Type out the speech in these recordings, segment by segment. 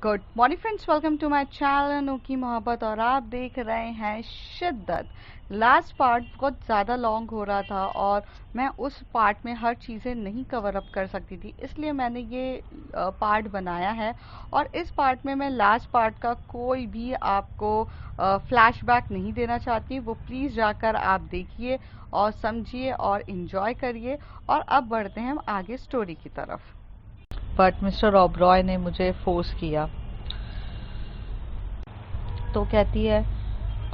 Good morning friends, welcome to my channel Anokhi Mohabbat. और आप देख रहे हैं शिद्दत। लास्ट पार्ट बहुत ज़्यादा लॉन्ग हो रहा था और मैं उस पार्ट में हर चीज़ें नहीं कवर अप कर सकती थी, इसलिए मैंने ये पार्ट बनाया है। और इस पार्ट में मैं लास्ट पार्ट का कोई भी आपको फ्लैशबैक नहीं देना चाहती। वो प्लीज़ जाकर आप देखिए और समझिए और इन्जॉय करिए। और अब बढ़ते हैं हम आगे स्टोरी की तरफ। बट मिस्टर ओबरॉय ने मुझे फोर्स किया। तो कहती है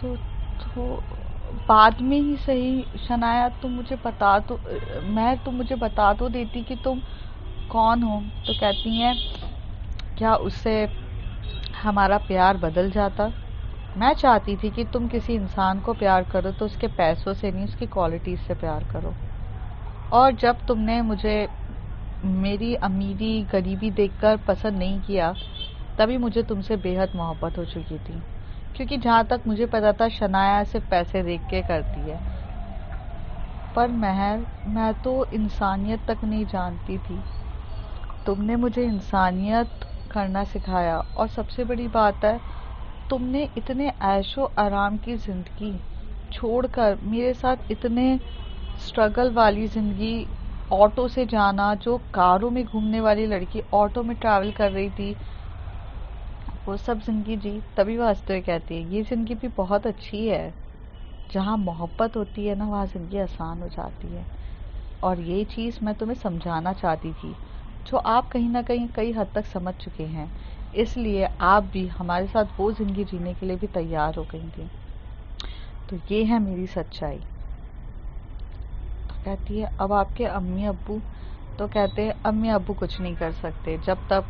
तो बाद में ही सही शनाया, तुम मुझे बता तो तुम मुझे बता तो देती कि तुम कौन हो। तो कहती हैं क्या उससे हमारा प्यार बदल जाता। मैं चाहती थी कि तुम किसी इंसान को प्यार करो तो उसके पैसों से नहीं, उसकी क्वालिटीज से प्यार करो। और जब तुमने मुझे मेरी अमीरी गरीबी देखकर पसंद नहीं किया, तभी मुझे तुमसे बेहद मोहब्बत हो चुकी थी, क्योंकि जहाँ तक मुझे पता था शनाया सिर्फ पैसे देख के करती है। पर महर, मैं तो इंसानियत तक नहीं जानती थी। तुमने मुझे इंसानियत करना सिखाया। और सबसे बड़ी बात है, तुमने इतने ऐशो आराम की ज़िंदगी छोड़कर मेरे साथ इतने स्ट्रगल वाली ज़िंदगी, ऑटो से जाना, जो कारों में घूमने वाली लड़की ऑटो में ट्रैवल कर रही थी, वो सब ज़िंदगी जी। तभी वो हंसते हुए कहती है ये ज़िंदगी भी बहुत अच्छी है। जहाँ मोहब्बत होती है ना, वहाँ ज़िंदगी आसान हो जाती है। और ये चीज़ मैं तुम्हें समझाना चाहती थी, जो आप कहीं ना कहीं कई हद तक समझ चुके हैं। इसलिए आप भी हमारे साथ वो ज़िंदगी जीने के लिए भी तैयार हो गई थी। तो ये है मेरी सच्चाई। तो कहती है अब आपके अम्मी अब्बू। तो कहते हैं अम्मी अब्बू कुछ नहीं कर सकते। जब तक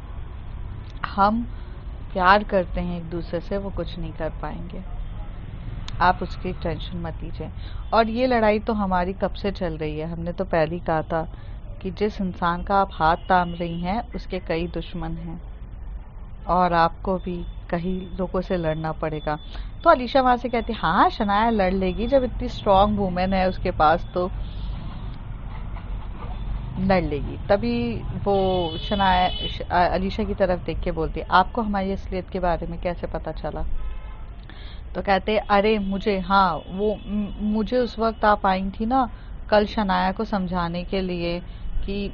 हम प्यार करते हैं एक दूसरे से, वो कुछ नहीं कर पाएंगे। आप उसकी टेंशन मत लीजिए। और ये लड़ाई तो हमारी कब से चल रही है। हमने तो पहले ही कहा था कि जिस इंसान का आप हाथ थाम रही हैं, उसके कई दुश्मन हैं और आपको भी कई लोगों से लड़ना पड़ेगा। तो अलीशा वहाँ से कहती हाँ शनाया लड़ लेगी, जब इतनी स्ट्रॉन्ग वुमेन है उसके पास तो लड़ लेगी। तभी वो शनाया अलीशा की तरफ देख के बोलती है आपको हमारी असलियत के बारे में कैसे पता चला। तो कहते अरे मुझे, हाँ वो मुझे उस वक्त आप आई थी ना कल शनाया को समझाने के लिए कि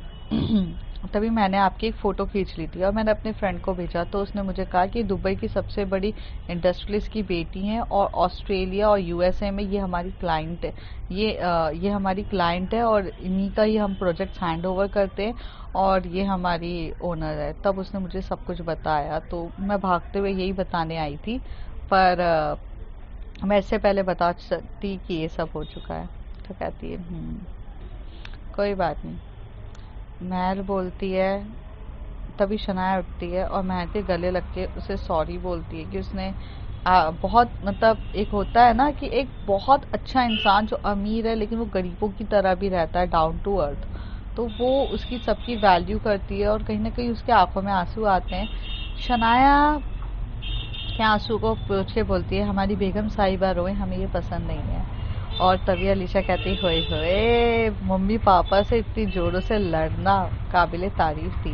तभी मैंने आपकी एक फ़ोटो खींच ली थी और मैंने अपने फ्रेंड को भेजा। तो उसने मुझे कहा कि दुबई की सबसे बड़ी इंडस्ट्रियलिस्ट की बेटी हैं और ऑस्ट्रेलिया और यूएसए में ये हमारी क्लाइंट है, ये हमारी क्लाइंट है और इन्हीं का ही हम प्रोजेक्ट्स हैंड ओवर करते हैं और ये हमारी ओनर है। तब उसने मुझे सब कुछ बताया। तो मैं भागते हुए यही बताने आई थी, पर मैं इससे पहले बता सकती कि ये सब हो चुका है। तो कहती है कोई बात नहीं। महर बोलती है, तभी शनाया उठती है और महर के गले लग के उसे सॉरी बोलती है कि उसने बहुत, मतलब एक होता है ना कि एक बहुत अच्छा इंसान जो अमीर है लेकिन वो गरीबों की तरह भी रहता है, डाउन टू अर्थ, तो वो उसकी सबकी वैल्यू करती है और कहीं ना कहीं उसके आंखों में आंसू आते हैं। शनाया के आंसू को पोंछ के बोलती है हमारी बेगम साहिबा रोए, हमें ये पसंद नहीं है। और तभी अलीशा कहती होए होए, मम्मी पापा से इतनी जोरों से लड़ना काबिले तारीफ थी।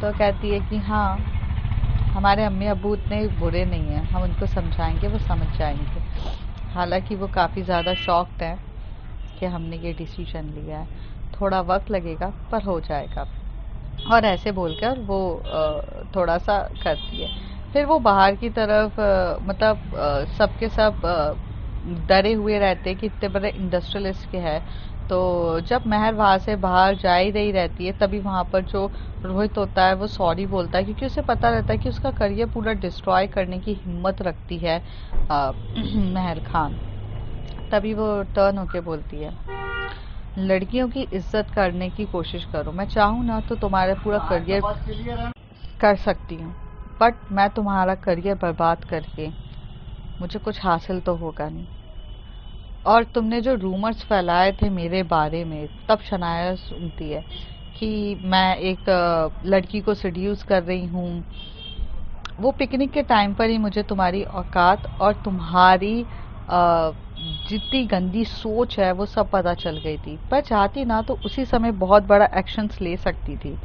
तो कहती है कि हाँ हमारे अम्मी अब्बू उतने बुरे नहीं हैं, हम उनको समझाएंगे, वो समझ जाएंगे। हालांकि वो काफ़ी ज़्यादा शॉक्ड है कि हमने ये डिसीजन लिया है, थोड़ा वक्त लगेगा पर हो जाएगा। और ऐसे बोलकर वो थोड़ा सा करती है। फिर वो बाहर की तरफ मतलब सबके सब डरे हुए रहते हैं कि इतने बड़े इंडस्ट्रियलिस्ट के हैं। तो जब महर वहाँ से बाहर जा ही रही रहती है, तभी वहाँ पर जो रोहित होता है वो सॉरी बोलता है, क्योंकि उसे पता रहता है कि उसका करियर पूरा डिस्ट्रॉय करने की हिम्मत रखती है महर खान। तभी वो टर्न होके बोलती है लड़कियों की इज्जत करने की कोशिश करो। मैं चाहूँ ना तो तुम्हारा पूरा करियर कर सकती हूँ, बट मैं तुम्हारा करियर बर्बाद करके मुझे कुछ हासिल तो होगा नहीं। और तुमने जो रूमर्स फैलाए थे मेरे बारे में, तब शनाया सुनती है कि मैं एक लड़की को सेड्यूस कर रही हूँ। वो पिकनिक के टाइम पर ही मुझे तुम्हारी औकात और तुम्हारी जितनी गंदी सोच है वो सब पता चल गई थी। पर चाहती ना तो उसी समय बहुत बड़ा एक्शंस ले सकती थी,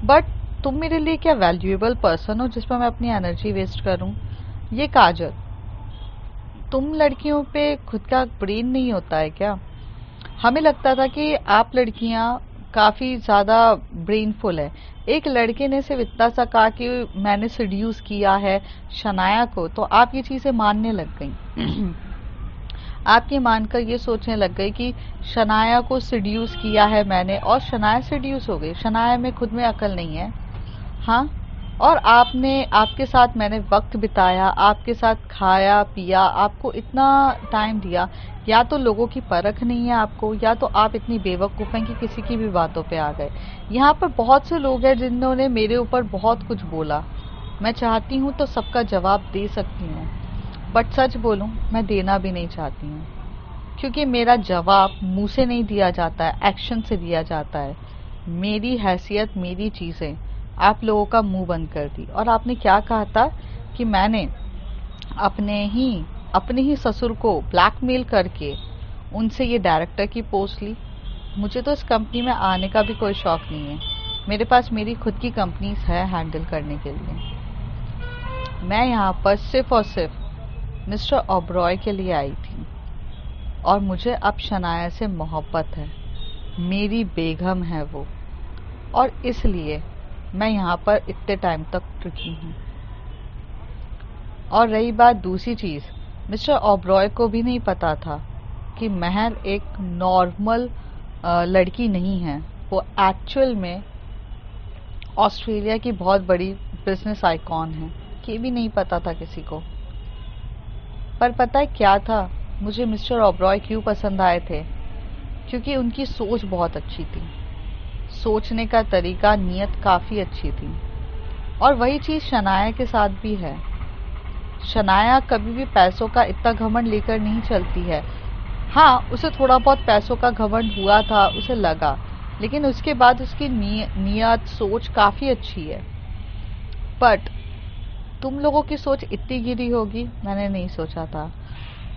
बट तुम मेरे लिए क्या वैल्यूएबल पर्सन हो जिस पर मैं अपनी एनर्जी वेस्ट करूं? ये काजल, तुम लड़कियों पे खुद का ब्रेन नहीं होता है क्या? हमें लगता था कि आप लड़कियां काफी ज्यादा ब्रेनफुल है। एक लड़के ने सिर्फ इतना सा कहा कि मैंने सेड्यूस किया है शनाया को, तो आप ये चीजें मानने लग गई। आप ये मानकर ये सोचने लग गई कि शनाया को सेड्यूस किया है मैंने, और शनाया सेड्यूस हो गई। शनाया में खुद में अकल नहीं है। हाँ, और आपके साथ मैंने वक्त बिताया, आपके साथ खाया पिया, आपको इतना टाइम दिया। या तो लोगों की परख नहीं है आपको, या तो आप इतनी बेवकूफ़ हैं कि किसी की भी बातों पे आ गए। यहाँ पर बहुत से लोग हैं जिन्होंने मेरे ऊपर बहुत कुछ बोला। मैं चाहती हूँ तो सबका जवाब दे सकती हूँ, बट सच बोलूँ मैं देना भी नहीं चाहती हूँ, क्योंकि मेरा जवाब मुंह से नहीं दिया जाता है, एक्शन से दिया जाता है। मेरी हैसियत, मेरी चीज़ें आप लोगों का मुंह बंद कर दी। और आपने क्या कहा था कि मैंने अपने ही ससुर को ब्लैकमेल करके उनसे ये डायरेक्टर की पोस्ट ली। मुझे तो इस कंपनी में आने का भी कोई शौक नहीं है। मेरे पास मेरी खुद की कंपनीज है हैंडल करने के लिए। मैं यहाँ पर सिर्फ और सिर्फ मिस्टर ओबरॉय के लिए आई थी, और मुझे अब शनाया से मोहब्बत है। मेरी बेगम है वो, और इसलिए मैं यहाँ पर इतने टाइम तक रुकी हूँ। और रही बात दूसरी चीज़, मिस्टर ओबरॉय को भी नहीं पता था कि महर एक नॉर्मल लड़की नहीं है। वो एक्चुअल में ऑस्ट्रेलिया की बहुत बड़ी बिजनेस आइकॉन है। ये भी नहीं पता था किसी को। पर पता है क्या था, मुझे मिस्टर ओबरॉय क्यों पसंद आए थे? क्योंकि उनकी सोच बहुत अच्छी थी, सोचने का तरीका, नीयत काफ़ी अच्छी थी। और वही चीज़ शनाया के साथ भी है। शनाया कभी भी पैसों का इतना घमंड लेकर नहीं चलती है। हाँ, उसे थोड़ा बहुत पैसों का घमंड हुआ था, उसे लगा, लेकिन उसके बाद उसकी नीयत, सोच काफ़ी अच्छी है। बट तुम लोगों की सोच इतनी गिरी होगी मैंने नहीं सोचा था।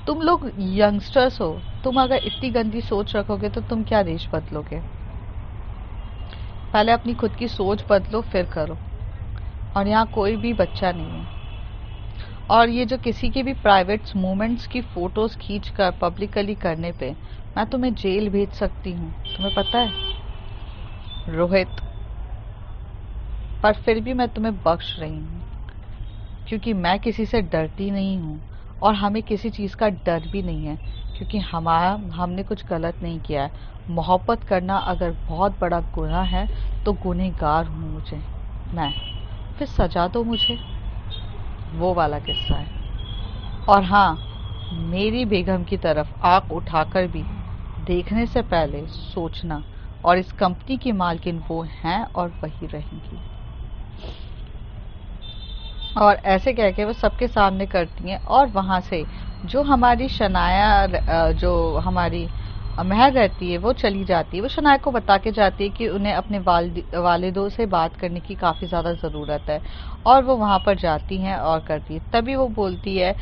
तुम लोग यंगस्टर्स हो, तुम अगर इतनी गंदी सोच रखोगे तो तुम क्या देश बदलोगे? पहले अपनी खुद की सोच बदलो, फिर करो। और यहाँ कोई भी बच्चा नहीं है। और ये जो किसी के भी प्राइवेट मोमेंट्स की फोटोज खींच कर पब्लिकली करने पे मैं तुम्हें जेल भेज सकती हूँ, तुम्हें पता है रोहित। पर फिर भी मैं तुम्हें बख्श रही हूँ, क्योंकि मैं किसी से डरती नहीं हूँ, और हमें किसी चीज़ का डर भी नहीं है, क्योंकि हमने कुछ गलत नहीं किया है। मोहब्बत करना अगर बहुत बड़ा गुनाह है तो गुनहगार हूँ मैं। फिर सजा दो मुझे, वो वाला किस्सा है। और हाँ, मेरी बेगम की तरफ आंख उठाकर भी देखने से पहले सोचना। और इस कंपनी की मालकिन वो हैं और वही रहेंगी। और ऐसे कह के वो सबके सामने करती हैं। और वहाँ से जो हमारी शनाया, जो हमारी महर रहती है, वो चली जाती है। वो शनाया को बता के जाती है कि उन्हें अपने वालिदों से बात करने की काफ़ी ज़्यादा ज़रूरत है। और वो वहाँ पर जाती हैं और करती है। तभी वो बोलती है,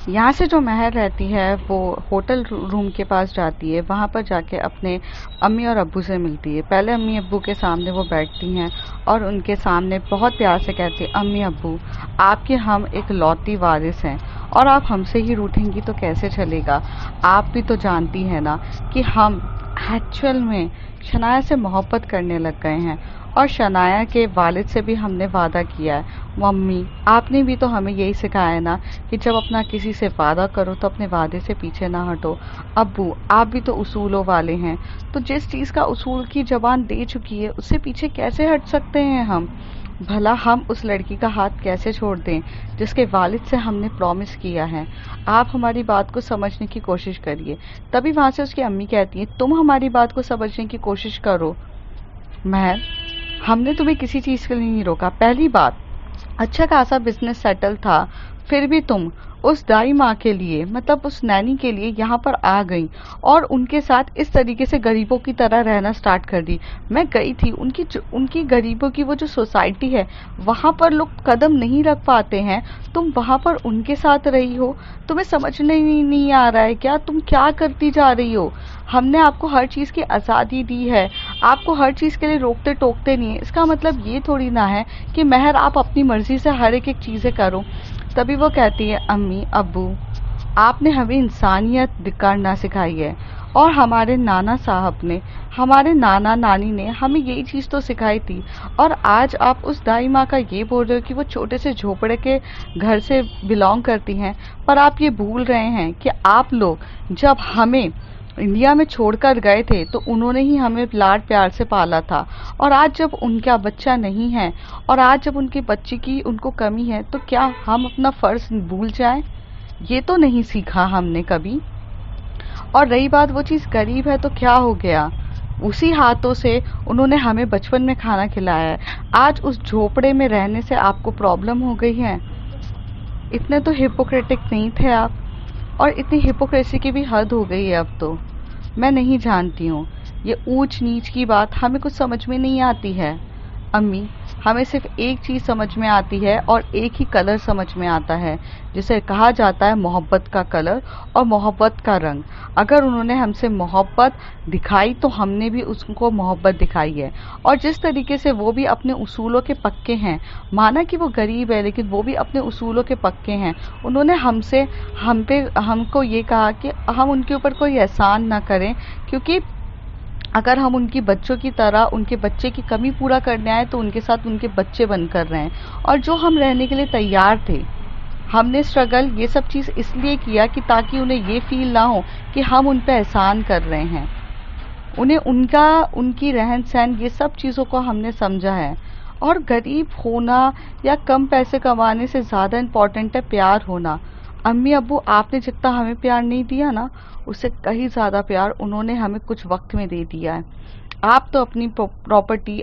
यहाँ से जो महर रहती है वो होटल रूम के पास जाती है। वहाँ पर जाके अपने अम्मी और अब्बू से मिलती है। पहले अम्मी अब्बू के सामने वो बैठती हैं और उनके सामने बहुत प्यार से कहती है, अम्मी अब्बू, आपके हम एक लौती वारिस हैं, और आप हमसे ही रूठेंगी तो कैसे चलेगा? आप भी तो जानती हैं ना कि हम एक्चुअल में शनाया से मोहब्बत करने लग गए हैं, और शनाया के वालिद से भी हमने वादा किया है। मम्मी, आपने भी तो हमें यही सिखाया है ना कि जब अपना किसी से वादा करो तो अपने वादे से पीछे ना हटो। अब्बू, आप भी तो उसूलों वाले हैं, तो जिस चीज़ का उसूल की जबान दे चुकी है उससे पीछे कैसे हट सकते हैं हम? भला हम उस लड़की का हाथ कैसे छोड़ दें जिसके वालिद से हमने प्रॉमिस किया है? आप हमारी बात को समझने की कोशिश करिए। तभी वहाँ से उसकी अम्मी कहती है, तुम हमारी बात को समझने की कोशिश करो महर, हमने तुम्हें किसी चीज़ के लिए नहीं रोका। पहली बात, अच्छा खासा बिजनेस सेटल था, फिर भी तुम उस दाई माँ के लिए, मतलब उस नैनी के लिए यहाँ पर आ गई और उनके साथ इस तरीके से गरीबों की तरह रहना स्टार्ट कर दी। मैं गई थी उनकी गरीबों की वो जो सोसाइटी है वहाँ पर लोग कदम नहीं रख पाते हैं, तुम वहाँ पर उनके साथ रही हो। तुम्हें समझने नहीं आ रहा है क्या तुम क्या करती जा रही हो? हमने आपको हर चीज़ की आज़ादी दी है, आपको हर चीज़ के लिए रोकते टोकते नहीं है। इसका मतलब ये थोड़ी ना है कि महर आप अपनी मर्जी से हर एक चीज़ें करो। तभी वो कहती है, अम्मी अब्बू आपने हमें इंसानियत करना सिखाई है और हमारे नाना साहब ने, हमारे नाना नानी ने हमें यही चीज़ तो सिखाई थी। और आज आप उस दाई माँ का ये बोल रहे हो कि वो छोटे से झोपड़े के घर से बिलोंग करती हैं, पर आप ये भूल रहे हैं कि आप लोग जब हमें इंडिया में छोड़कर गए थे तो उन्होंने ही हमें लाड प्यार से पाला था। और आज जब उनका बच्चा नहीं है और आज जब उनके बच्चे की उनको कमी है तो क्या हम अपना फ़र्ज भूल जाएं? ये तो नहीं सीखा हमने कभी। और रही बात वो चीज़ गरीब है तो क्या हो गया, उसी हाथों से उन्होंने हमें बचपन में खाना खिलाया है। आज उस झोपड़े में रहने से आपको प्रॉब्लम हो गई है? इतने तो हिपोक्रेटिक नहीं थे आप, और इतनी हिपोक्रेसी की भी हद हो गई है अब तो। मैं नहीं जानती हूँ, ये ऊंच नीच की बात हमें कुछ समझ में नहीं आती है अम्मी। हमें सिर्फ एक चीज़ समझ में आती है और एक ही कलर समझ में आता है, जिसे कहा जाता है मोहब्बत का कलर और मोहब्बत का रंग। अगर उन्होंने हमसे मोहब्बत दिखाई तो हमने भी उसको मोहब्बत दिखाई है। और जिस तरीके से वो भी अपने उसूलों के पक्के हैं, माना कि वो गरीब है लेकिन वो भी अपने उसूलों के पक्के हैं। उन्होंने हमको ये कहा कि हम उनके ऊपर कोई एहसान ना करें, क्योंकि अगर हम उनकी बच्चों की तरह उनके बच्चे की कमी पूरा करने आए तो उनके साथ उनके बच्चे बनकर रहें। और जो हम रहने के लिए तैयार थे, हमने स्ट्रगल ये सब चीज़ इसलिए किया कि ताकि उन्हें ये फील ना हो कि हम उन पे एहसान कर रहे हैं। उन्हें उनकी रहन सहन ये सब चीज़ों को हमने समझा है। और गरीब होना या कम पैसे कमाने से ज़्यादा इम्पोर्टेंट है प्यार होना। अम्मी अब्बू आपने जितना हमें प्यार नहीं दिया ना, उससे कहीं ज़्यादा प्यार उन्होंने हमें कुछ वक्त में दे दिया है। आप तो अपनी प्रॉपर्टी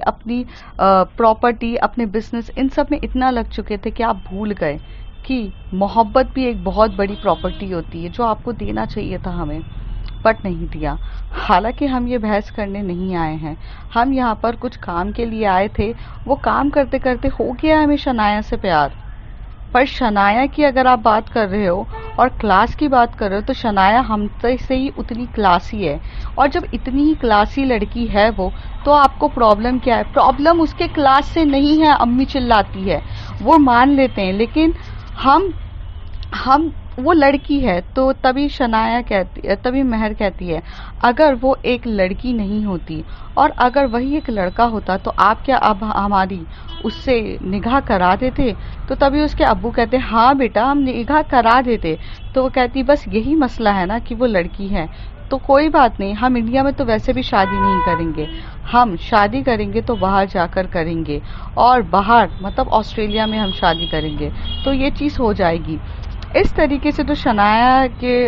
अपने बिजनेस इन सब में इतना लग चुके थे कि आप भूल गए कि मोहब्बत भी एक बहुत बड़ी प्रॉपर्टी होती है जो आपको देना चाहिए था हमें, बट नहीं दिया। हालांकि हम ये बहस करने नहीं आए हैं, हम यहाँ पर कुछ काम के लिए आए थे। वो काम करते करते हो गया हमें शनाया से प्यार। पर शनाया की अगर आप बात कर रहे हो और क्लास की बात कर रहे हो तो शनाया हमसे से ही उतनी क्लासी है। और जब इतनी ही क्लासी लड़की है वो, तो आपको प्रॉब्लम क्या है? प्रॉब्लम उसके क्लास से नहीं है, अम्मी चिल्लाती है। वो मान लेते हैं, लेकिन हम वो लड़की है। तो तभी शनाया कहती है, तभी महर कहती है, अगर वो एक लड़की नहीं होती और अगर वही एक लड़का होता तो आप क्या अब हमारी उससे निगाह करा देते? तो तभी उसके अब्बू कहते हैं, हाँ बेटा हम निगाह करा देते। तो वो कहती, बस यही मसला है ना कि वो लड़की है। तो कोई बात नहीं, हम इंडिया में तो वैसे भी शादी नहीं करेंगे, हम शादी करेंगे तो बाहर जाकर करेंगे, और बाहर मतलब ऑस्ट्रेलिया में हम शादी करेंगे, तो ये चीज़ हो जाएगी। इस तरीके से तो शनाया के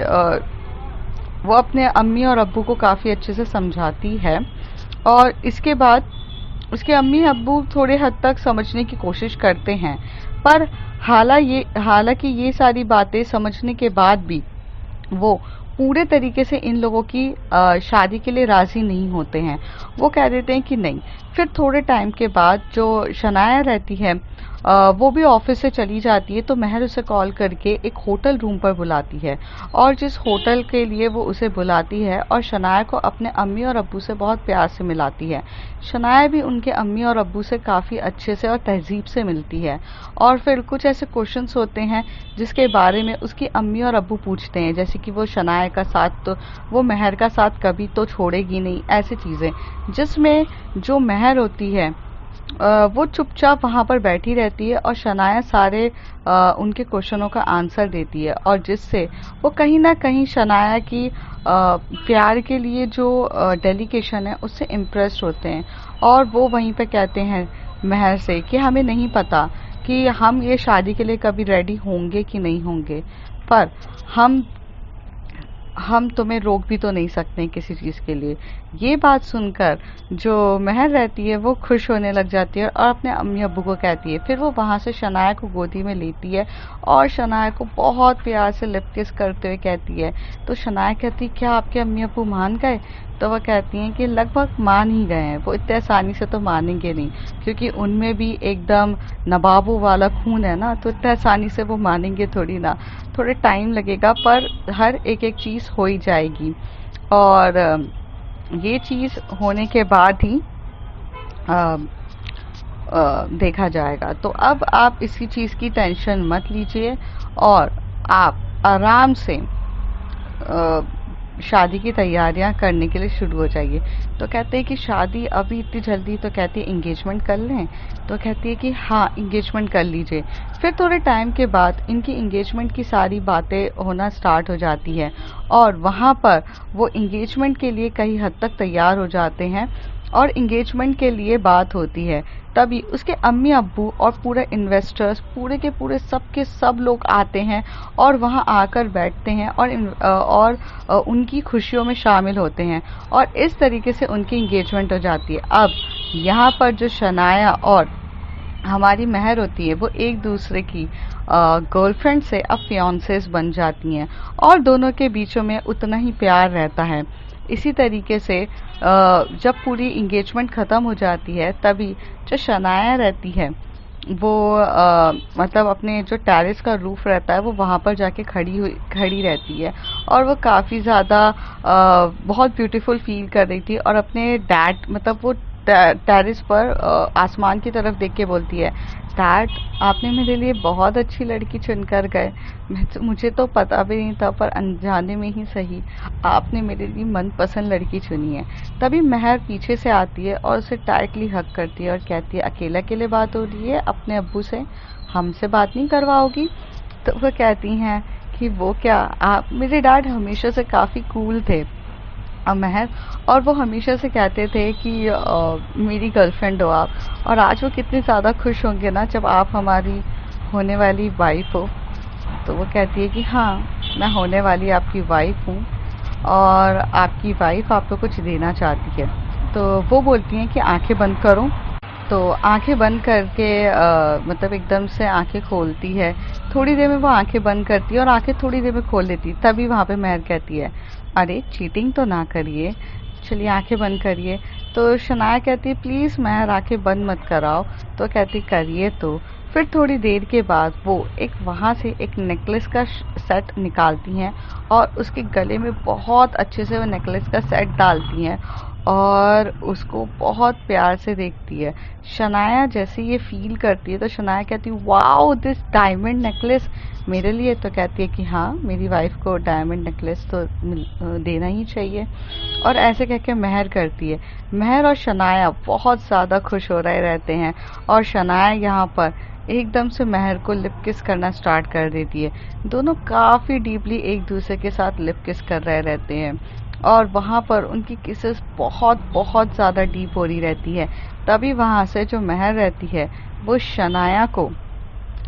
वो अपने अम्मी और अब्बू को काफ़ी अच्छे से समझाती है। और इसके बाद उसके अम्मी अब्बू थोड़े हद तक समझने की कोशिश करते हैं, पर हालांकि ये सारी बातें समझने के बाद भी वो पूरे तरीके से इन लोगों की शादी के लिए राज़ी नहीं होते हैं। वो कह देते हैं कि नहीं। फिर थोड़े टाइम के बाद जो शनाया रहती है वो भी ऑफिस से चली जाती है, तो महर उसे कॉल करके एक होटल रूम पर बुलाती है, और जिस होटल के लिए वो उसे बुलाती है और शनाया को अपने अम्मी और अब्बू से बहुत प्यार से मिलाती है। शनाया भी उनके अम्मी और अब्बू से काफ़ी अच्छे से और तहजीब से मिलती है। और फिर कुछ ऐसे क्वेश्चंस होते हैं जिसके बारे में उसकी अम्मी और अब्बू पूछते हैं, जैसे कि वो शनाया का साथ तो वो महर का साथ कभी तो छोड़ेगी नहीं, ऐसी चीज़ें, जिसमें जो महर होती है वो चुपचाप वहाँ पर बैठी रहती है और शनाया सारे उनके क्वेश्चनों का आंसर देती है, और जिससे वो कहीं ना कहीं शनाया की प्यार के लिए जो डेलिकेशन है उससे इम्प्रेस्ड होते हैं। और वो वहीं पे कहते हैं महर से कि हमें नहीं पता कि हम ये शादी के लिए कभी रेडी होंगे कि नहीं होंगे, पर हम तुम्हें रोक भी तो नहीं सकते किसी चीज़ के लिए। ये बात सुनकर जो महर रहती है वो खुश होने लग जाती है और अपने अम्मी अब्बू को कहती है। फिर वो वहाँ से शनाया को गोदी में लेती है और शनाया को बहुत प्यार से लिप किस करते हुए कहती है। तो शनाया कहती है, क्या आपके अम्मी अब्बू मान गए? तो वह कहती हैं कि लगभग मान ही गए हैं, वो इतने आसानी से तो मानेंगे नहीं, क्योंकि उनमें भी एकदम नवाबों वाला खून है ना, तो इतने आसानी से वो मानेंगे थोड़ी ना, थोड़े टाइम लगेगा, पर हर एक एक चीज़ हो ही जाएगी। और ये चीज़ होने के बाद ही अ, देखा जाएगा। तो अब आप इसी चीज़ की टेंशन मत लीजिए और आप आराम से शादी की तैयारियां करने के लिए शुरू हो जाइए। तो कहते हैं कि शादी अभी इतनी जल्दी? तो कहती है इंगेजमेंट कर लें। तो कहती है कि हाँ इंगेजमेंट कर लीजिए। फिर थोड़े टाइम के बाद इनकी इंगेजमेंट की सारी बातें होना स्टार्ट हो जाती है और वहाँ पर वो इंगेजमेंट के लिए कई हद तक तैयार हो जाते हैं और इंगेजमेंट के लिए बात होती है। तभी उसके अम्मी अब्बू और पूरे इन्वेस्टर्स, पूरे के पूरे सब के सब लोग आते हैं और वहाँ आकर बैठते हैं और उनकी खुशियों में शामिल होते हैं और इस तरीके से उनकी इंगेजमेंट हो जाती है। अब यहाँ पर जो शनाया और हमारी महर होती है वो एक दूसरे की गर्लफ्रेंड से अब फियांसेस बन जाती हैं और दोनों के बीचों में उतना ही प्यार रहता है। इसी तरीके से जब पूरी इंगेजमेंट ख़त्म हो जाती है तभी जो शनाया रहती है वो मतलब अपने जो टेरेस का रूफ रहता है वो वहाँ पर जाके खड़ी रहती है और वो काफ़ी ज़्यादा बहुत ब्यूटीफुल फील कर रही थी और अपने डैड मतलब वो टेरेस पर आसमान की तरफ देख के बोलती है, डैड आपने मेरे लिए बहुत अच्छी लड़की चुनकर गए। मुझे तो पता भी नहीं था, पर अनजाने में ही सही आपने मेरे लिए मनपसंद लड़की चुनी है। तभी महर पीछे से आती है और उसे टाइटली हग करती है और कहती है, अकेले अकेले बात हो रही है अपने अब्बू से, हमसे बात नहीं करवाओगी? तो वह कहती हैं कि वो क्या, आप मेरे डैड हमेशा से काफ़ी कूल थे महर, और वो हमेशा से कहते थे कि मेरी गर्लफ्रेंड हो आप, और आज वो कितने ज़्यादा खुश होंगे ना जब आप हमारी होने वाली वाइफ हो। तो वो कहती है कि हाँ मैं होने वाली आपकी वाइफ हूँ और आपकी वाइफ आपको कुछ देना चाहती है। तो वो बोलती हैं कि आंखें बंद करो। तो आंखें बंद करके मतलब एकदम से आंखें खोलती है। थोड़ी देर में वो आंखें बंद करती है और आंखें थोड़ी देर में खोल लेती। तभी वहाँ पे महर कहती है, अरे चीटिंग तो ना करिए, चलिए आंखें बंद करिए। तो शनाया कहती है, प्लीज़ महर आंखें बंद मत कराओ। तो कहती करिए तो। फिर थोड़ी देर के बाद वो एक वहाँ से एक नेकलेस का सेट निकालती हैं और उसके गले में बहुत अच्छे से वो नेकलेस का सेट डालती हैं और उसको बहुत प्यार से देखती है। शनाया जैसे ये फील करती है तो शनाया कहती है, वाओ दिस डायमंड नेकलेस मेरे लिए? तो कहती है कि हाँ मेरी वाइफ को डायमंड नेकलेस तो देना ही चाहिए। और ऐसे कह के महर करती है। महर और शनाया बहुत ज़्यादा खुश हो रहे रहते हैं और शनाया यहाँ पर एकदम से महर को लिप किस करना स्टार्ट कर देती है। दोनों काफ़ी डीपली एक दूसरे के साथ लिप किस कर रहे रहते हैं और वहाँ पर उनकी किसेस बहुत बहुत ज़्यादा डीप हो रही रहती है। तभी वहाँ से जो महर रहती है वो शनाया को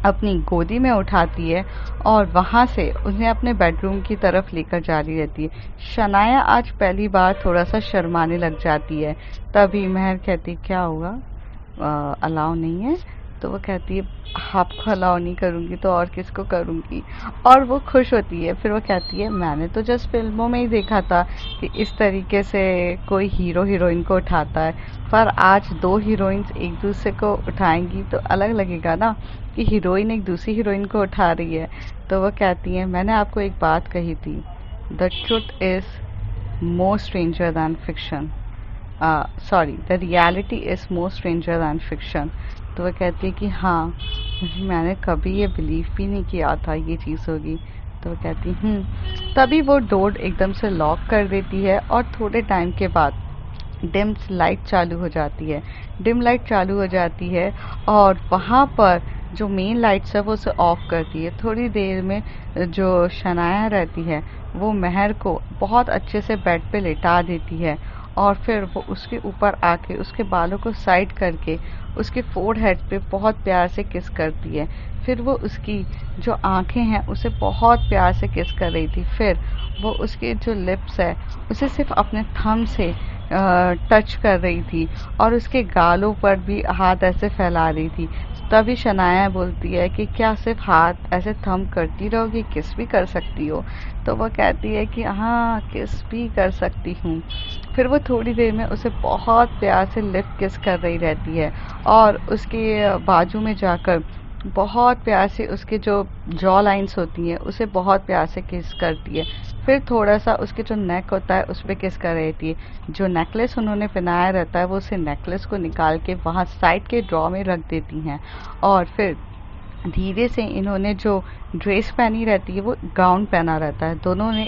अपनी गोदी में उठाती है और वहाँ से उन्हें अपने बेडरूम की तरफ लेकर जा रही रहती है। शनाया आज पहली बार थोड़ा सा शर्माने लग जाती है। तभी महर कहती, क्या हुआ, अलाउ नहीं है? तो वो कहती है, आपको अलाउ नहीं करूँगी तो और किसको करूँगी? और वो खुश होती है। फिर वो कहती है, मैंने तो जस्ट फिल्मों में ही देखा था कि इस तरीके से कोई हीरो हीरोइन को उठाता है, पर आज दो हीरोइंस एक दूसरे को उठाएंगी तो अलग लगेगा ना, कि हीरोइन एक दूसरी हीरोइन को उठा रही है। तो वो कहती है, मैंने आपको एक बात कही थी, the truth is more stranger than fiction, sorry the reality is more stranger than fiction. तो वह कहती है कि हाँ मैंने कभी ये बिलीव भी नहीं किया था ये चीज़ होगी। तो वह कहती तभी वो डोर एकदम से लॉक कर देती है और थोड़े टाइम के बाद डिम लाइट चालू हो जाती है। डिम लाइट चालू हो जाती है और वहाँ पर जो मेन लाइट्स है वो उसे ऑफ करती है। थोड़ी देर में जो शनाया रहती है वो महर को बहुत अच्छे से बेड पे लेटा देती है और फिर वो उसके ऊपर आके उसके बालों को साइड करके उसके फोरहेड पे बहुत प्यार से किस करती है। फिर वो उसकी जो आंखें हैं उसे बहुत प्यार से किस कर रही थी। फिर वो उसके जो लिप्स है उसे सिर्फ अपने थंब से टच कर रही थी और उसके गालों पर भी हाथ ऐसे फैला रही थी। तभी शनाया बोलती है कि क्या सिर्फ हाथ ऐसे थंब करती रहोगी, किस भी कर सकती हो? तो वो कहती है कि हाँ, किस भी कर सकती हूँ। फिर वो थोड़ी देर में उसे बहुत प्यार से लिप किस कर रही रहती है और उसके बाजू में जाकर बहुत प्यार से उसके जो जॉ लाइन्स होती हैं उसे बहुत प्यार से किस करती है। फिर थोड़ा सा उसके जो नेक होता है उस पे किस कर रही थी। जो नेकलेस उन्होंने पहनाया रहता है वो उसे नेकलेस को निकाल के वहाँ साइड के ड्रॉ में रख देती हैं और फिर धीरे से इन्होंने जो ड्रेस पहनी रहती है वो गाउन पहना रहता है। दोनों ने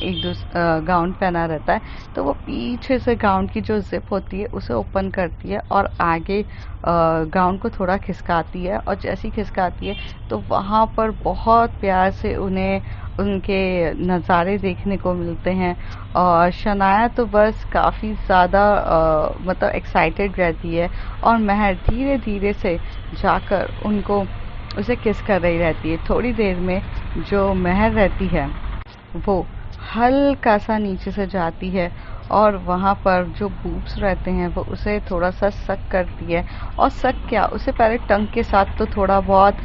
गाउन पहना रहता है। तो वो पीछे से गाउन की जो जिप होती है उसे ओपन करती है और आगे गाउन को थोड़ा खिसकाती है और जैसी खिसकाती है तो वहाँ पर बहुत प्यार से उन्हें उनके नज़ारे देखने को मिलते हैं। और शनाया तो बस काफ़ी ज़्यादा मतलब एक्साइटेड रहती है और महर धीरे धीरे से जाकर उसे किस कर रही रहती है। थोड़ी देर में जो महर रहती है वो हल्का सा नीचे से जाती है और वहाँ पर जो बूब्स रहते हैं वो उसे थोड़ा सा सक करती है। और सक क्या, उसे पहले टंग के साथ तो थोड़ा बहुत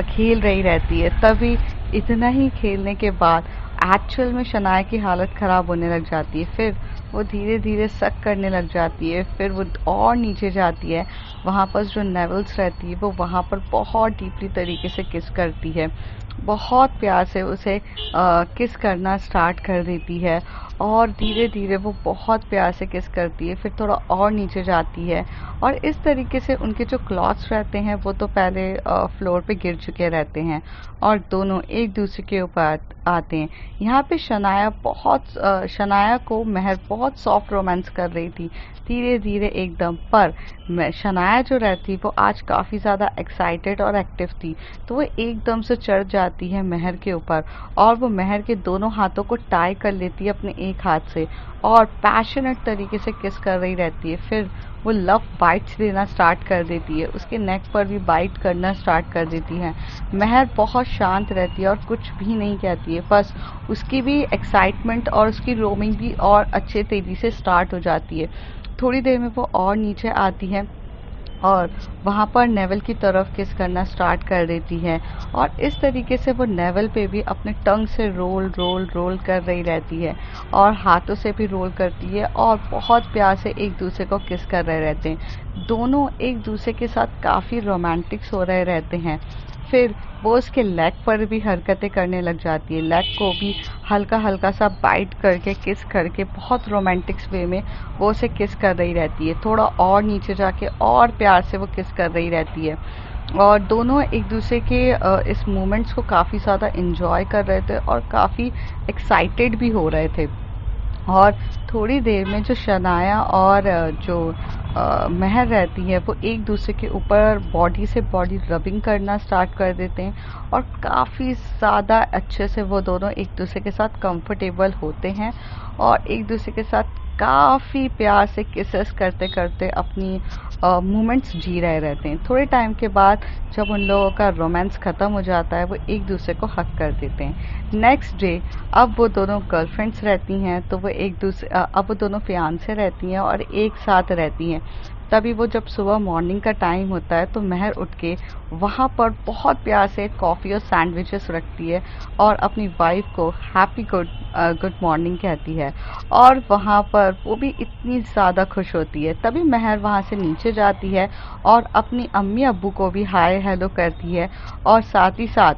खेल रही रहती है। तभी इतना ही खेलने के बाद एक्चुअल में शनाया की हालत ख़राब होने लग जाती है। फिर वो धीरे धीरे सक करने लग जाती है। फिर वो और नीचे जाती है। वहाँ पर जो नेवल्स रहती है वो वहाँ पर बहुत डीपली तरीके से किस करती है, बहुत प्यार से उसे किस करना स्टार्ट कर देती है और धीरे धीरे वो बहुत प्यार से किस करती है। फिर थोड़ा और नीचे जाती है और इस तरीके से उनके जो क्लॉथ्स रहते हैं वो तो पहले फ्लोर पे गिर चुके रहते हैं और दोनों एक दूसरे के ऊपर आते हैं। यहाँ पे शनाया को महर बहुत सॉफ्ट रोमांस कर रही थी धीरे धीरे एकदम। पर शनाया जो रहती वो आज काफ़ी ज़्यादा एक्साइटेड और एक्टिव थी, तो वो एकदम से चढ़ जाती है महर के ऊपर और वो महर के दोनों हाथों को टाई कर लेती है अपने एक हाथ से और पैशनेट तरीके से किस कर रही रहती है। फिर वो लव बाइट्स देना स्टार्ट कर देती है, उसके नेक पर भी बाइट करना स्टार्ट कर देती है। महर बहुत शांत रहती है और कुछ भी नहीं कहती है, बस उसकी भी एक्साइटमेंट और उसकी रोमिंग भी और अच्छे तेजी से स्टार्ट हो जाती है। थोड़ी देर में वो और नीचे आती है और वहाँ पर नेवल की तरफ किस करना स्टार्ट कर देती है और इस तरीके से वो नेवल पे भी अपने टंग से रोल रोल रोल कर रही रहती है और हाथों से भी रोल करती है और बहुत प्यार से एक दूसरे को किस कर रहे रहते हैं। दोनों एक दूसरे के साथ काफ़ी रोमांटिक्स हो रहे रहते हैं। फिर वो उसके लेग पर भी हरकतें करने लग जाती है, लेग को भी हल्का हल्का सा बाइट करके किस करके बहुत रोमांटिक्स वे में वो उसे किस कर रही रहती है। थोड़ा और नीचे जाके और प्यार से वो किस कर रही रहती है और दोनों एक दूसरे के इस मोमेंट्स को काफ़ी ज़्यादा इंजॉय कर रहे थे और काफ़ी एक्साइटेड भी हो रहे थे। और थोड़ी देर में जो शनाया और जो महर रहती है वो एक दूसरे के ऊपर बॉडी से बॉडी रबिंग करना स्टार्ट कर देते हैं और काफ़ी ज़्यादा अच्छे से वो दोनों एक दूसरे के साथ कंफर्टेबल होते हैं और एक दूसरे के साथ काफ़ी प्यार से किसेस करते करते अपनी मोमेंट्स जी रहे रहते हैं। थोड़े टाइम के बाद जब उन लोगों का रोमांस ख़त्म हो जाता है वो एक दूसरे को हक कर देते हैं। नेक्स्ट डे अब वो दोनों गर्लफ्रेंड्स रहती हैं, तो वो अब वो दोनों फियांसे रहती हैं और एक साथ रहती हैं। तभी वो जब सुबह मॉर्निंग का टाइम होता है तो महर उठ के वहाँ पर बहुत प्यार से कॉफ़ी और सैंडविचेस रखती है और अपनी वाइफ को हैप्पी गुड मॉर्निंग कहती है और वहाँ पर वो भी इतनी ज़्यादा खुश होती है। तभी महर वहाँ से नीचे जाती है और अपनी अम्मी अब्बू को भी हाय हेलो करती है और साथ ही साथ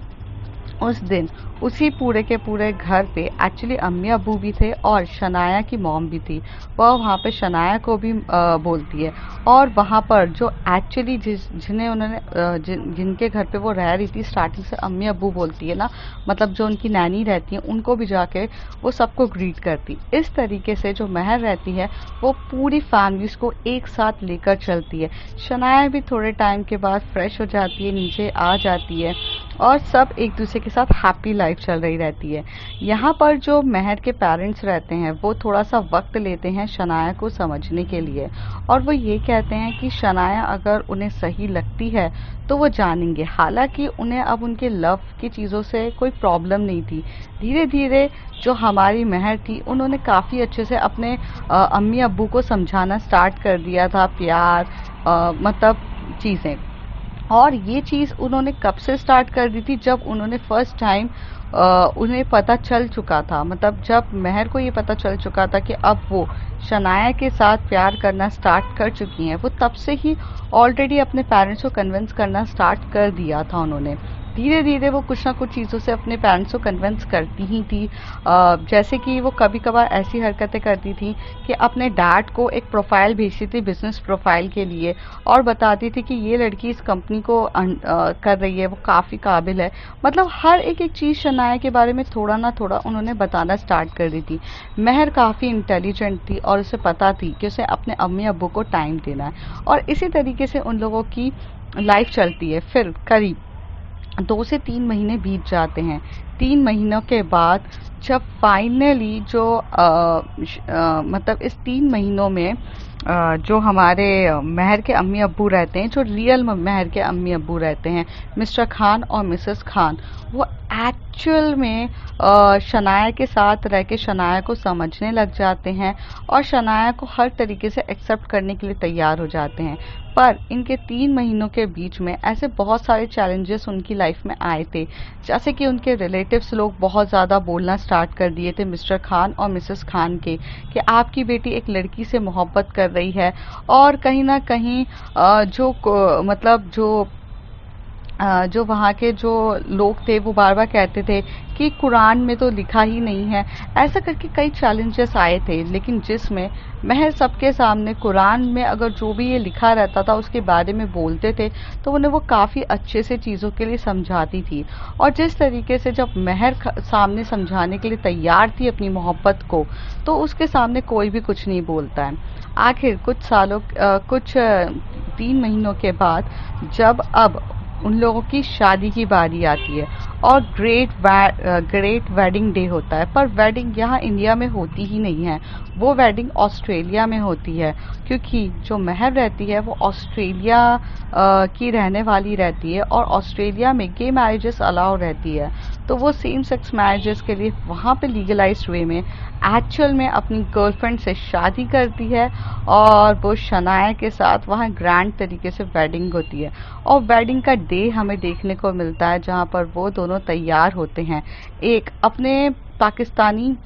उस दिन उसी पूरे के पूरे घर पे एक्चुअली अम्मी अब्बू भी थे और शनाया की मॉम भी थी। वह वहाँ पे शनाया को भी बोलती है और वहाँ पर जो एक्चुअली जिनके घर पे वो रह रही थी स्टार्टिंग से अम्मी अब्बू बोलती है ना, मतलब जो उनकी नैनी रहती है उनको भी जाके वो सबको ग्रीट करती। इस तरीके से जो महर रहती है वो पूरी फैमिलीज को एक साथ लेकर चलती है। शनाया भी थोड़े टाइम के बाद फ्रेश हो जाती है, नीचे आ जाती है और सब एक दूसरे के के साथ हैप्पी लाइफ चल रही रहती है। यहाँ पर जो महर के पेरेंट्स रहते हैं वो थोड़ा सा वक्त लेते हैं शनाया को समझने के लिए, और वो ये कहते हैं कि शनाया अगर उन्हें सही लगती है तो वो जानेंगे। हालांकि उन्हें अब उनके लव की चीज़ों से कोई प्रॉब्लम नहीं थी। धीरे धीरे जो हमारी महर थी उन्होंने काफ़ी अच्छे से अपने अम्मी अब्बू को समझाना स्टार्ट कर दिया था, प्यार मतलब चीज़ें। और ये चीज़ उन्होंने कब से स्टार्ट कर दी थी, जब उन्होंने फर्स्ट टाइम उन्हें पता चल चुका था, मतलब जब महर को ये पता चल चुका था कि अब वो शनाया के साथ प्यार करना स्टार्ट कर चुकी हैं, वो तब से ही ऑलरेडी अपने पेरेंट्स को कन्विंस करना स्टार्ट कर दिया था उन्होंने। धीरे धीरे वो कुछ ना कुछ चीज़ों से अपने पेरेंट्स को कन्विंस करती ही थी। जैसे कि वो कभी कभार ऐसी हरकतें करती थी कि अपने डैड को एक प्रोफाइल भेजती थी बिजनेस प्रोफाइल के लिए, और बताती थी कि ये लड़की इस कंपनी को कर रही है, वो काफ़ी काबिल है। मतलब हर एक एक चीज़ शनाया के बारे में थोड़ा ना थोड़ा उन्होंने बताना स्टार्ट कर दी थी। महर काफ़ी इंटेलिजेंट थी और उसे पता थी कि उसे अपने अम्मी अब्बू को टाइम देना है, और इसी तरीके से उन लोगों की लाइफ चलती है। फिर करीब 2 से 3 महीने बीत जाते हैं। 3 महीनों के बाद जब फाइनली जो मतलब इस 3 महीनों में जो हमारे महर के अम्मी अब्बू रहते हैं, जो रियल महर के अम्मी अब्बू रहते हैं, मिस्टर खान और मिसेस खान, वो एक्चुअल में शनाया के साथ रह के शनाया को समझने लग जाते हैं और शनाया को हर तरीके से एक्सेप्ट करने के लिए तैयार हो जाते हैं। पर इनके 3 महीनों के बीच में ऐसे बहुत सारे चैलेंजेस उनकी लाइफ में आए थे, जैसे कि उनके रिलेटिव्स लोग बहुत ज़्यादा बोलना स्टार्ट कर दिए थे मिस्टर खान और मिसेस खान के, कि आपकी बेटी एक लड़की से मोहब्बत कर रही है। और कहीं ना कहीं मतलब जो वहाँ के जो लोग थे वो बार बार कहते थे कि कुरान में तो लिखा ही नहीं है। ऐसा करके कई चैलेंजेस आए थे, लेकिन जिसमें महर सबके सामने कुरान में अगर जो भी ये लिखा रहता था उसके बारे में बोलते थे तो उन्हें वो काफ़ी अच्छे से चीज़ों के लिए समझाती थी। और जिस तरीके से जब महर सामने समझाने के लिए तैयार थी अपनी मोहब्बत को, तो उसके सामने कोई भी कुछ नहीं बोलता है। आखिर कुछ 3 महीनों के बाद जब अब उन लोगों की शादी की बारी आती है और ग्रेट वेडिंग डे होता है, पर वेडिंग यहाँ इंडिया में होती ही नहीं है, वो वेडिंग ऑस्ट्रेलिया में होती है, क्योंकि जो महर रहती है वो ऑस्ट्रेलिया की रहने वाली रहती है और ऑस्ट्रेलिया में गे मैरिजेस अलाउ रहती है। तो वो सेम सेक्स मैरिजेस के लिए वहाँ पे लीगलाइज्ड वे में एक्चुअल में अपनी गर्लफ्रेंड से शादी करती है, और वो शनाया के साथ वहाँ ग्रैंड तरीके से वेडिंग होती है। और वेडिंग का डे हमें देखने को मिलता है जहाँ पर वो दोनों तैयार होते हैं, एक अपने पाकिस्तानी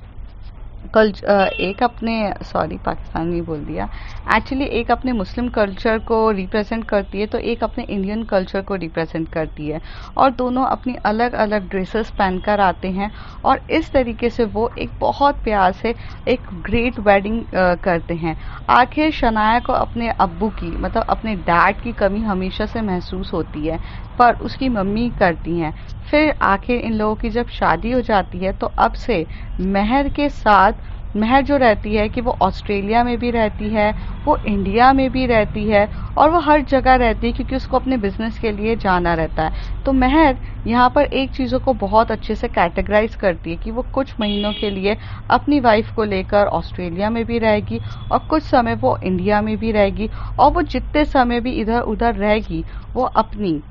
पाकिस्तानी बोल दिया, एक्चुअली एक अपने मुस्लिम कल्चर को रिप्रेजेंट करती है तो एक अपने इंडियन कल्चर को रिप्रेजेंट करती है, और दोनों अपनी अलग अलग ड्रेसेस पहनकर आते हैं, और इस तरीके से वो एक बहुत प्यार से एक ग्रेट वेडिंग करते हैं। आखिर शनाया को अपने अब्बू की, मतलब अपने डैड की कमी हमेशा से महसूस होती है, पर उसकी मम्मी करती हैं। फिर आखिर इन लोगों की जब शादी हो जाती है तो अब से महर के साथ महर जो रहती है कि वो ऑस्ट्रेलिया में भी रहती है, वो इंडिया में भी रहती है, और वो हर जगह रहती है क्योंकि उसको अपने बिजनेस के लिए जाना रहता है। तो महर यहाँ पर एक चीज़ों को बहुत अच्छे से कैटेगराइज करती है कि वो कुछ महीनों के लिए अपनी वाइफ को लेकर ऑस्ट्रेलिया में भी रहेगी और कुछ समय वो इंडिया में भी रहेगी, और वो जितने समय भी इधर उधर रहेगी वो अपनी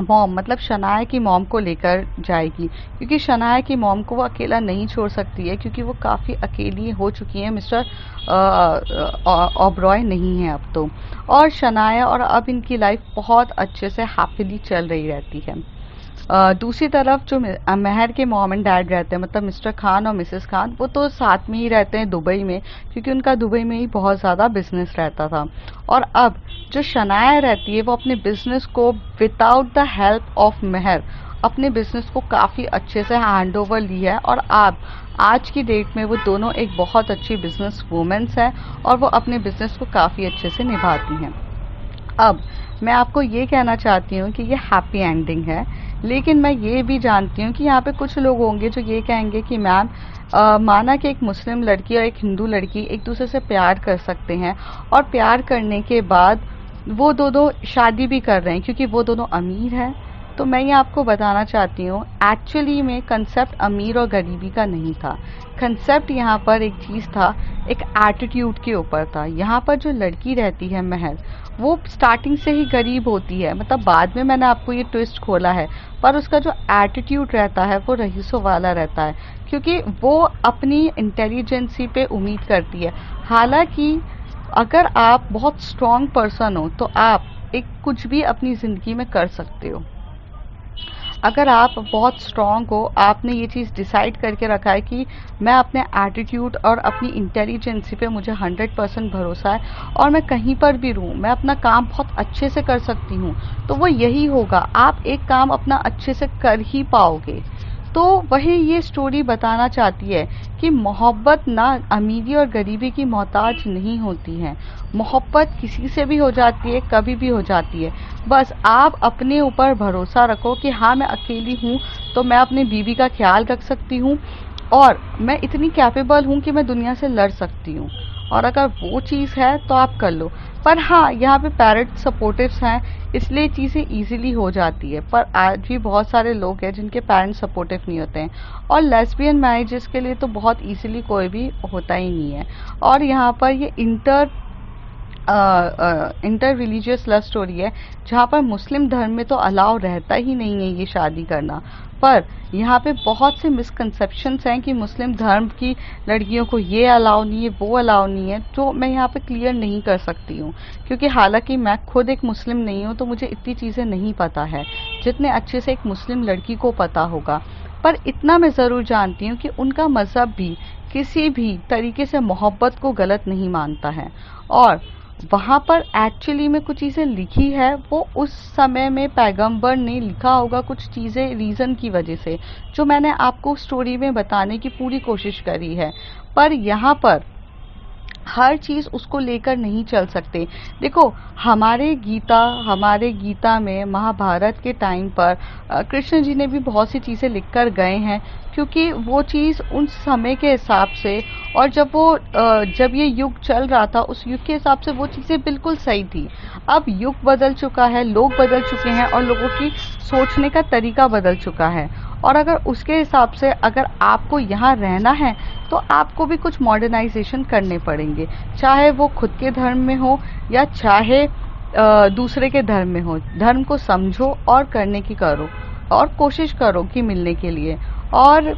मॉम, मतलब शनाया की मॉम को लेकर जाएगी, क्योंकि शनाया की मॉम को वो अकेला नहीं छोड़ सकती है, क्योंकि वो काफ़ी अकेली हो चुकी है, मिस्टर ओबरॉय नहीं है अब तो। और शनाया और अब इनकी लाइफ बहुत अच्छे से हैप्पीली चल रही रहती है। दूसरी तरफ जो महर के मॉम एंड डैड रहते हैं, मतलब मिस्टर खान और मिसेस खान, वो तो साथ में ही रहते हैं दुबई में, क्योंकि उनका दुबई में ही बहुत ज़्यादा बिजनेस रहता था। और अब जो शनाया रहती है वो अपने बिजनेस को विदाउट द हेल्प ऑफ महर अपने बिजनेस को काफ़ी अच्छे से हैंड ओवर लिया है, और अब आज की डेट में वो दोनों एक बहुत अच्छी बिजनेस वूमेंस हैं और वो अपने बिजनेस को काफ़ी अच्छे से निभाती हैं। अब मैं आपको ये कहना चाहती हूँ कि ये हैप्पी एंडिंग है, लेकिन मैं ये भी जानती हूँ कि यहाँ पे कुछ लोग होंगे जो ये कहेंगे कि मैम माना कि एक मुस्लिम लड़की और एक हिंदू लड़की एक दूसरे से प्यार कर सकते हैं, और प्यार करने के बाद वो दोनों शादी भी कर रहे हैं क्योंकि वो दोनों अमीर हैं, तो मैं ये आपको बताना चाहती हूँ, एक्चुअली में कंसेप्ट अमीर और गरीबी का नहीं था। कंसेप्ट यहाँ पर एक चीज़ था, एक एटीट्यूड के ऊपर था। यहाँ पर जो लड़की रहती है महल, वो स्टार्टिंग से ही गरीब होती है, मतलब बाद में मैंने आपको ये ट्विस्ट खोला है, पर उसका जो एटीट्यूड रहता है वो रईसों वाला रहता है, क्योंकि वो अपनी इंटेलिजेंसी पे उम्मीद करती है। हालांकि अगर आप बहुत स्ट्रॉन्ग पर्सन हो तो आप एक कुछ भी अपनी ज़िंदगी में कर सकते हो। अगर आप बहुत स्ट्रॉन्ग हो, आपने ये चीज़ डिसाइड करके रखा है कि मैं अपने एटीट्यूड और अपनी इंटेलिजेंसी पे मुझे 100% भरोसा है और मैं कहीं पर भी रहूँ मैं अपना काम बहुत अच्छे से कर सकती हूँ, तो वो यही होगा, आप एक काम अपना अच्छे से कर ही पाओगे। तो वही ये स्टोरी बताना चाहती है कि मोहब्बत ना अमीरी और गरीबी की मोहताज नहीं होती है। मोहब्बत किसी से भी हो जाती है, कभी भी हो जाती है। बस आप अपने ऊपर भरोसा रखो कि हाँ, मैं अकेली हूँ तो मैं अपनी बीवी का ख्याल रख सकती हूँ और मैं इतनी कैपेबल हूँ कि मैं दुनिया से लड़ सकती हूँ। और अगर वो चीज़ है तो आप कर लो। पर हाँ, यहाँ पे पेरेंट्स सपोर्टिव्स हैं, इसलिए चीज़ें इजीली हो जाती है। पर आज भी बहुत सारे लोग हैं जिनके पेरेंट्स सपोर्टिव नहीं होते हैं, और लेस्बियन मैरिजेस के लिए तो बहुत इजीली कोई भी होता ही नहीं है। और यहाँ पर ये इंटर रिलीजियस लव स्टोरी है, जहाँ पर मुस्लिम धर्म में तो अलाउ रहता ही नहीं है ये शादी करना। पर यहाँ पे बहुत से मिसकंसेप्शंस हैं कि मुस्लिम धर्म की लड़कियों को ये अलाउ नहीं है, वो अलाउ नहीं है, जो मैं यहाँ पे क्लियर नहीं कर सकती हूँ, क्योंकि हालांकि मैं खुद एक मुस्लिम नहीं हूँ तो मुझे इतनी चीज़ें नहीं पता है जितने अच्छे से एक मुस्लिम लड़की को पता होगा। पर इतना मैं ज़रूर जानती हूँ कि उनका मज़हब भी किसी भी तरीके से मोहब्बत को गलत नहीं मानता है, और वहाँ पर एक्चुअली में कुछ चीज़ें लिखी है, वो उस समय में पैगंबर ने लिखा होगा कुछ चीज़ें रीज़न की वजह से, जो मैंने आपको स्टोरी में बताने की पूरी कोशिश करी है। पर यहाँ पर हर चीज़ उसको लेकर नहीं चल सकते। देखो, हमारे गीता में महाभारत के टाइम पर कृष्ण जी ने भी बहुत सी चीज़ें लिख कर गए हैं, क्योंकि वो चीज़ उन समय के हिसाब से, और जब ये युग चल रहा था उस युग के हिसाब से वो चीज़ें बिल्कुल सही थी। अब युग बदल चुका है, लोग बदल चुके हैं और लोगों की सोचने का तरीका बदल चुका है, और अगर उसके हिसाब से अगर आपको यहाँ रहना है तो आपको भी कुछ मॉडर्नाइजेशन करने पड़ेंगे, चाहे वो खुद के धर्म में हो या चाहे दूसरे के धर्म में हो। धर्म को समझो और करने की करो और कोशिश करो कि मिलने के लिए। और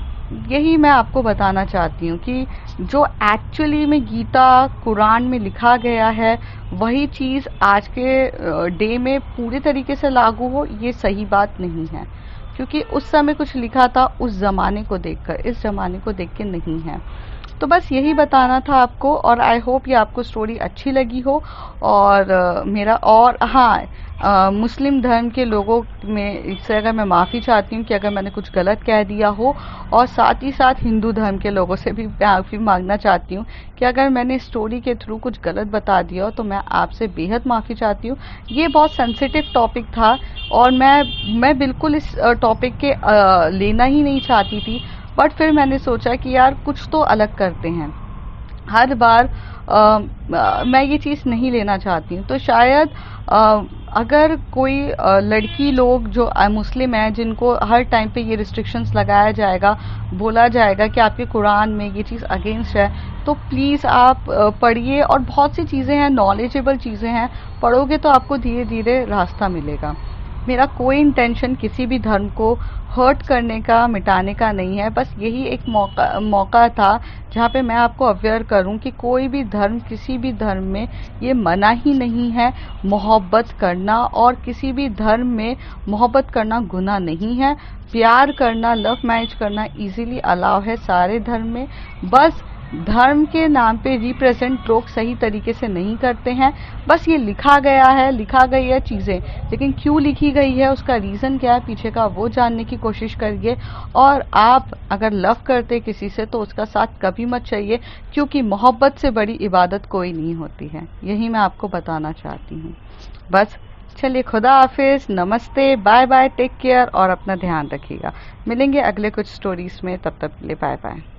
यही मैं आपको बताना चाहती हूँ कि जो एक्चुअली में गीता कुरान में लिखा गया है वही चीज़ आज के डे में पूरे तरीके से लागू हो, ये सही बात नहीं है, क्योंकि उस समय कुछ लिखा था उस ज़माने को देखकर, इस ज़माने को देख के नहीं है। तो बस यही बताना था आपको, और आई होप ये आपको स्टोरी अच्छी लगी हो। और मेरा और हाँ, मुस्लिम धर्म के लोगों में इससे अगर मैं माफ़ी चाहती हूँ कि अगर मैंने कुछ गलत कह दिया हो, और साथ ही साथ हिंदू धर्म के लोगों से भी माफ़ी मांगना चाहती हूँ कि अगर मैंने स्टोरी के थ्रू कुछ गलत बता दिया हो तो मैं आपसे बेहद माफ़ी चाहती हूँ। ये बहुत सेंसिटिव टॉपिक था और मैं बिल्कुल इस टॉपिक के लेना ही नहीं चाहती थी, बट फिर मैंने सोचा कि यार कुछ तो अलग करते हैं। हर बार मैं ये चीज़ नहीं लेना चाहती हूँ, तो शायद अगर कोई लड़की लोग जो मुस्लिम हैं जिनको हर टाइम पे ये रिस्ट्रिक्शंस लगाया जाएगा, बोला जाएगा कि आपके कुरान में ये चीज़ अगेंस्ट है, तो प्लीज़ आप पढ़िए। और बहुत सी चीज़ें हैं, नॉलेजेबल चीज़ें हैं, पढ़ोगे तो आपको धीरे धीरे रास्ता मिलेगा। मेरा कोई इंटेंशन किसी भी धर्म को हर्ट करने का, मिटाने का नहीं है, बस यही एक मौका था जहाँ पे मैं आपको अवेयर करूं कि कोई भी धर्म, किसी भी धर्म में ये मना ही नहीं है मोहब्बत करना, और किसी भी धर्म में मोहब्बत करना गुनाह नहीं है। प्यार करना, लव मैरिज करना इजीली अलाउ है सारे धर्म में। बस धर्म के नाम पे रिप्रेजेंट लोग सही तरीके से नहीं करते हैं। बस ये लिखा गई है चीज़ें, लेकिन क्यों लिखी गई है, उसका रीज़न क्या है पीछे का, वो जानने की कोशिश करिए। और आप अगर लव करते किसी से तो उसका साथ कभी मत चाहिए, क्योंकि मोहब्बत से बड़ी इबादत कोई नहीं होती है। यही मैं आपको बताना चाहती हूँ। बस चलिए, खुदा हाफिज, नमस्ते, बाय बाय, टेक केयर और अपना ध्यान रखिएगा। मिलेंगे अगले कुछ स्टोरीज में, तब तक के लिए बाय बाय।